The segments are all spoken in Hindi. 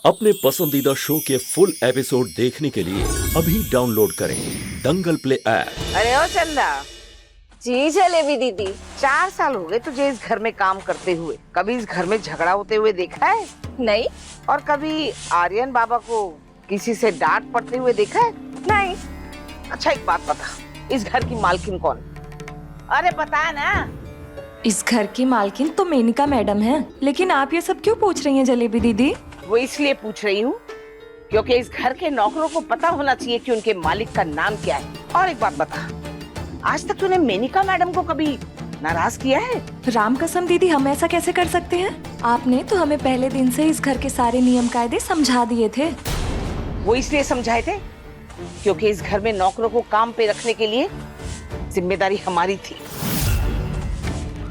अपने पसंदीदा शो के फुल एपिसोड देखने के लिए अभी डाउनलोड करें दंगल प्ले ऐप। अरे ओ चंदा। जी जलेबी दीदी। 4 साल हो गए तुझे इस घर में काम करते हुए, कभी इस घर में झगड़ा होते हुए देखा है? नहीं। और कभी आर्यन बाबा को किसी से डांट पड़ते हुए देखा है? नहीं। अच्छा एक बात बता, इस घर की मालकिन कौन? अरे बता ना। इस घर की मालकिन तो मेनिका मैडम है, लेकिन आप ये सब क्यों पूछ रही हैं जलेबी दीदी? वो इसलिए पूछ रही हूँ क्योंकि इस घर के नौकरों को पता होना चाहिए कि उनके मालिक का नाम क्या है। और एक बात बता, आज तक तूने मेनिका मैडम को कभी नाराज किया है? राम कसम दीदी, हम ऐसा कैसे कर सकते हैं? आपने तो हमें पहले दिन से इस घर के सारे नियम कायदे समझा दिए थे। वो इसलिए समझाए थे क्योंकि इस घर में नौकरों को काम पे रखने के लिए जिम्मेदारी हमारी थी।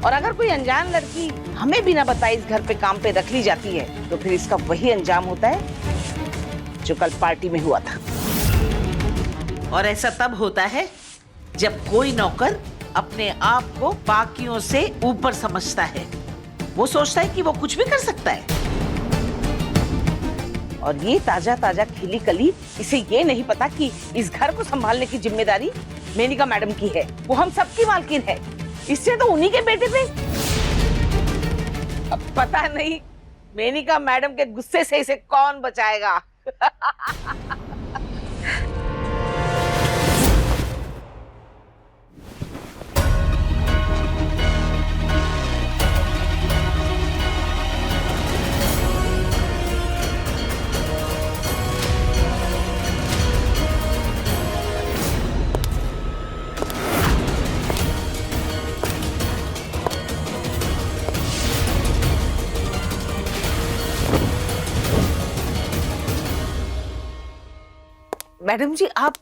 और अगर कोई अनजान लड़की हमें बिना बताए इस घर पे काम पे रख ली जाती है तो फिर इसका वही अंजाम होता है जो कल पार्टी में हुआ था। और ऐसा तब होता है जब कोई नौकर अपने आप को बाकियों से ऊपर समझता है। वो सोचता है कि वो कुछ भी कर सकता है। और ये ताजा ताजा खिली कली इसे ये नहीं पता कि इस घर को संभालने की जिम्मेदारी मेनिका मैडम की है। वो हम सबकी मालकिन है। इससे तो उन्हीं के बेटे पे अब पता नहीं मेनिका मैडम के गुस्से से इसे कौन बचाएगा। मैडम जी आप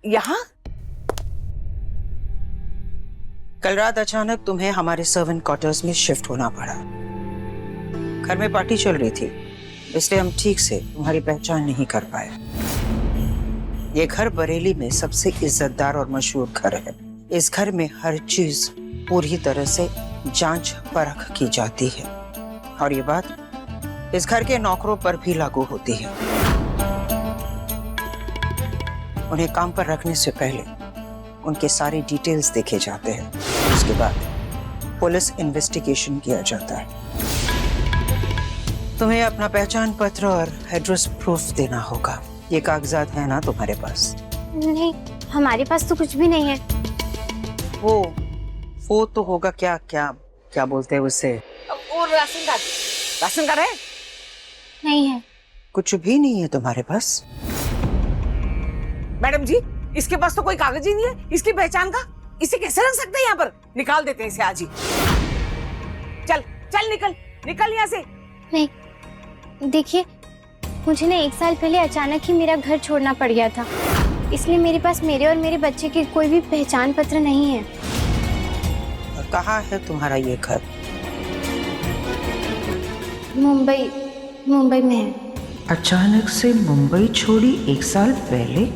यहाँ? कल रात अचानक तुम्हें हमारे सर्वेंट क्वार्टर्स में शिफ्ट होना पड़ा। घर में पार्टी चल रही थी, इसलिए हम ठीक से तुम्हारी पहचान नहीं कर पाए। ये घर बरेली में सबसे इज्जतदार और मशहूर घर है। इस घर में हर चीज पूरी तरह से जांच परख की जाती है और ये बात इस घर के नौकरों पर भी लागू होती है। उन्हें काम पर रखने से पहले उनके सारे डिटेल्स देखे जाते हैं। उसके बाद पुलिस इन्वेस्टिगेशन किया जाता है। तुम्हें अपना पहचान पत्र और एड्रेस प्रूफ देना होगा। ये कागजात है ना तुम्हारे पास? नहीं, हमारे पास तो कुछ भी नहीं है। वो तो होगा। क्या क्या क्या बोलते हैं उसे? वो राशन कार्ड है? नहीं है। कुछ भी नहीं है तुम्हारे पास? मैडम जी इसके पास तो कोई कागज ही नहीं है इसकी पहचान का। इसे कैसे रख सकते हैं यहाँ पर? निकाल देते हैं इसे आज ही। चल चल निकल यहाँ से। नहीं, देखिए मुझे ना 1 साल पहले अचानक ही मेरा घर छोड़ना पड़ गया था, इसलिए मेरे पास मेरे और मेरे बच्चे के कोई भी पहचान पत्र नहीं है। और कहाँ है तुम्हारा ये घर? मुंबई में है। अचानक से मुंबई छोड़ी 1 साल पहले?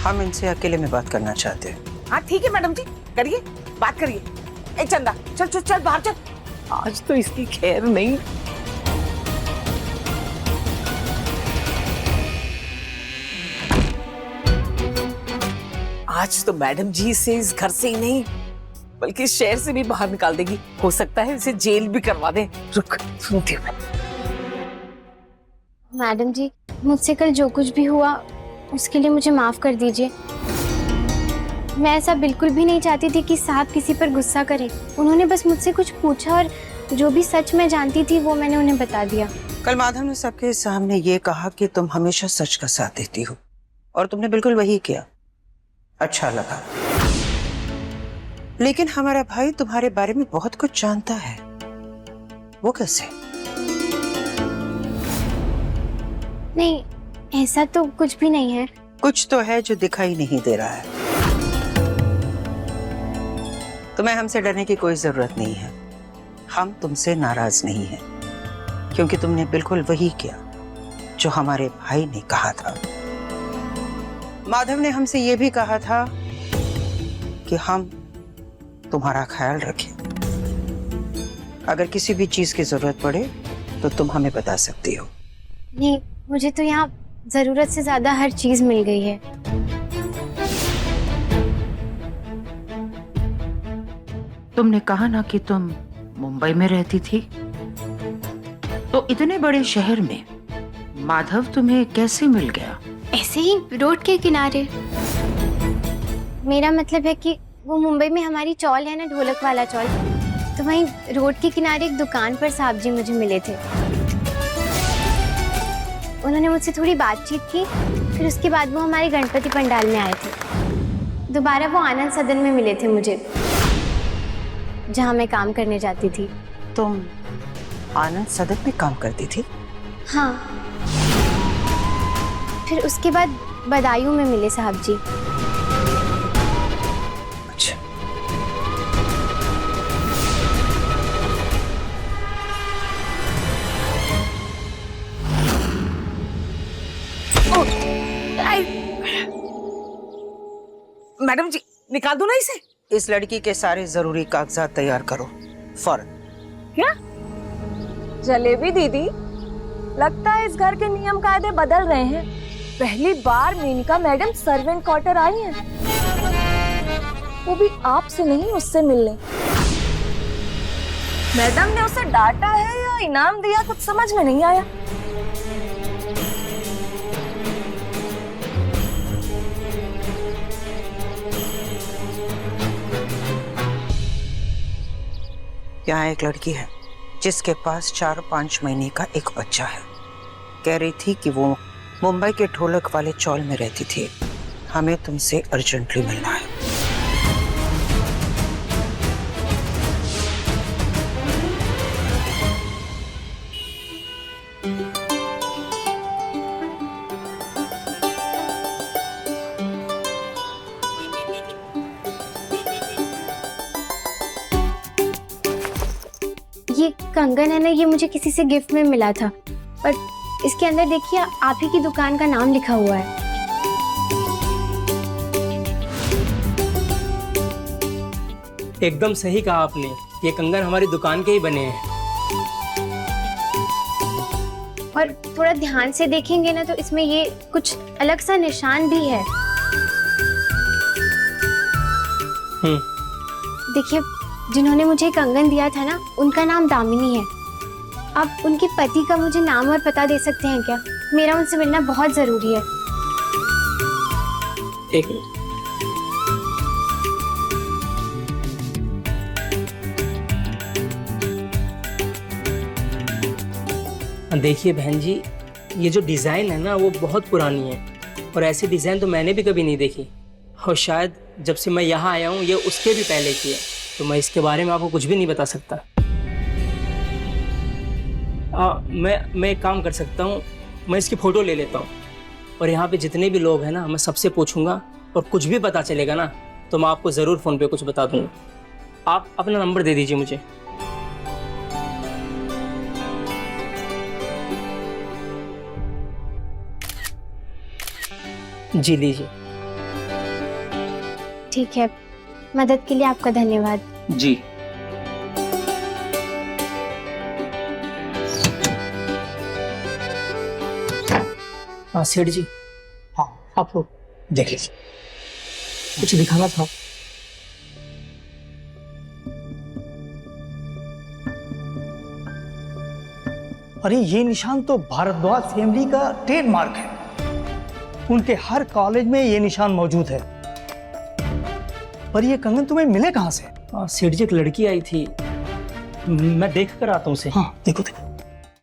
हम इनसे अकेले में बात करना चाहते हैं। हाँ ठीक है मैडम जी, करिए, बात करिए। ए चंदा चल चल चल बाहर चल। आज तो इसकी खैर नहीं। आज तो मैडम जी इसे इस घर से ही नहीं बल्कि इस शहर से भी बाहर निकाल देगी। हो सकता है इसे जेल भी करवा दे। रुक सुनती हूँ। मैडम जी, मुझसे कल जो कुछ भी हुआ उसके लिए मुझे माफ कर दीजिए। मैं ऐसा बिल्कुल भी नहीं चाहती थी कि साहब किसी पर गुस्सा करें। उन्होंने बस मुझसे कुछ पूछा और जो भी सच मैं जानती थी वो मैंने उन्हें बता दिया। कल माधव ने सबके सामने ये कहा कि तुम हमेशा सच का साथ देती हो और तुमने बिल्कुल वही किया। अच्छा लगा। लेकिन हमारा भाई तुम्हारे बारे में बहुत कुछ जानता है। वो कैसे? नहीं, ऐसा तो कुछ भी नहीं है। कुछ तो है जो दिखाई नहीं दे रहा है। तुम्हें हमसे डरने की कोई जरूरत नहीं है। हम तुमसे नाराज नहीं हैं, क्योंकि तुमने बिल्कुल वही किया जो हमारे भाई ने कहा था। माधव ने हमसे ये भी कहा था कि हम तुम्हारा ख्याल रखें। अगर किसी भी चीज की जरूरत पड़े तो तुम हमें बता सकती हो। नहीं, मुझे तो यहाँ जरूरत से ज्यादा हर चीज मिल गई है। तुमने कहा ना कि तुम मुंबई में रहती थी, तो इतने बड़े शहर में माधव तुम्हें कैसे मिल गया? ऐसे ही रोड के किनारे। मेरा मतलब है कि वो मुंबई में हमारी चौल है ना, ढोलक वाला चौल, तो वहीं रोड के किनारे एक दुकान पर साहब जी मुझे मिले थे। उन्होंने मुझसे थोड़ी बातचीत की, फिर उसके बाद वो हमारे गणपति पंडाल में आए थे। दोबारा वो आनंद सदन में मिले थे मुझे, जहाँ मैं काम करने जाती थी। तुम आनंद सदन में काम करती थी? हाँ। फिर उसके बाद बदायूं में मिले साहब जी। अच्छा। मैडम जी, निकाल दो ना इसे। इस लड़की के सारे जरूरी कागजात तैयार करो फौरन। क्या? जलेबी दीदी, लगता है इस घर के नियम कायदे बदल रहे हैं। पहली बार मेनका मैडम सर्वेंट क्वार्टर आई हैं, वो भी आपसे नहीं उससे मिलने। मैडम ने उसे डांटा है या इनाम दिया, कुछ समझ में नहीं आया। यहाँ एक लड़की है जिसके पास 4-5 महीने का एक बच्चा है। कह रही थी कि वो मुंबई के ढोलक वाले चौल में रहती थी। हमें तुमसे अर्जेंटली मिलना है। ये कंगन है ना, ये मुझे किसी से गिफ्ट में मिला था, पर इसके अंदर देखिए आप ही की दुकान का नाम लिखा हुआ है। एकदम सही कहा आपने, ये कंगन हमारी दुकान के ही बने हैं। और थोड़ा ध्यान से देखेंगे ना तो इसमें ये कुछ अलग सा निशान भी है। देखिए, जिन्होंने मुझे कंगन दिया था ना, उनका नाम दामिनी है। आप उनके पति का मुझे नाम और पता दे सकते हैं क्या? मेरा उनसे मिलना बहुत जरूरी है। एक मिनट। देखिए बहन जी, ये जो डिज़ाइन है ना वो बहुत पुरानी है, और ऐसी डिज़ाइन तो मैंने भी कभी नहीं देखी, और शायद जब से मैं यहाँ आया हूँ ये उसके भी पहले की है, तो मैं इसके बारे में आपको कुछ भी नहीं बता सकता। मैं एक काम कर सकता हूँ, मैं इसकी फ़ोटो ले लेता हूँ, और यहाँ पे जितने भी लोग हैं ना मैं सबसे पूछूंगा, और कुछ भी पता चलेगा ना तो मैं आपको ज़रूर फ़ोन पे कुछ बता दूँगा। आप अपना नंबर दे दीजिए मुझे। जी लीजिए। ठीक है, मदद के लिए आपका धन्यवाद। जी। हाँ सेठ जी, हाँ आप लोग देख लीजिए, कुछ दिखाना था। अरे ये निशान तो भारद्वाज फैमिली का ट्रेडमार्क है। उनके हर कॉलेज में ये निशान मौजूद है। पर ये कंगन तुम्हें मिले कहाँ से? सेठ जी, एक लड़की आई थी, मैं देख कर आता हूँ उसे। हाँ देखो देखो।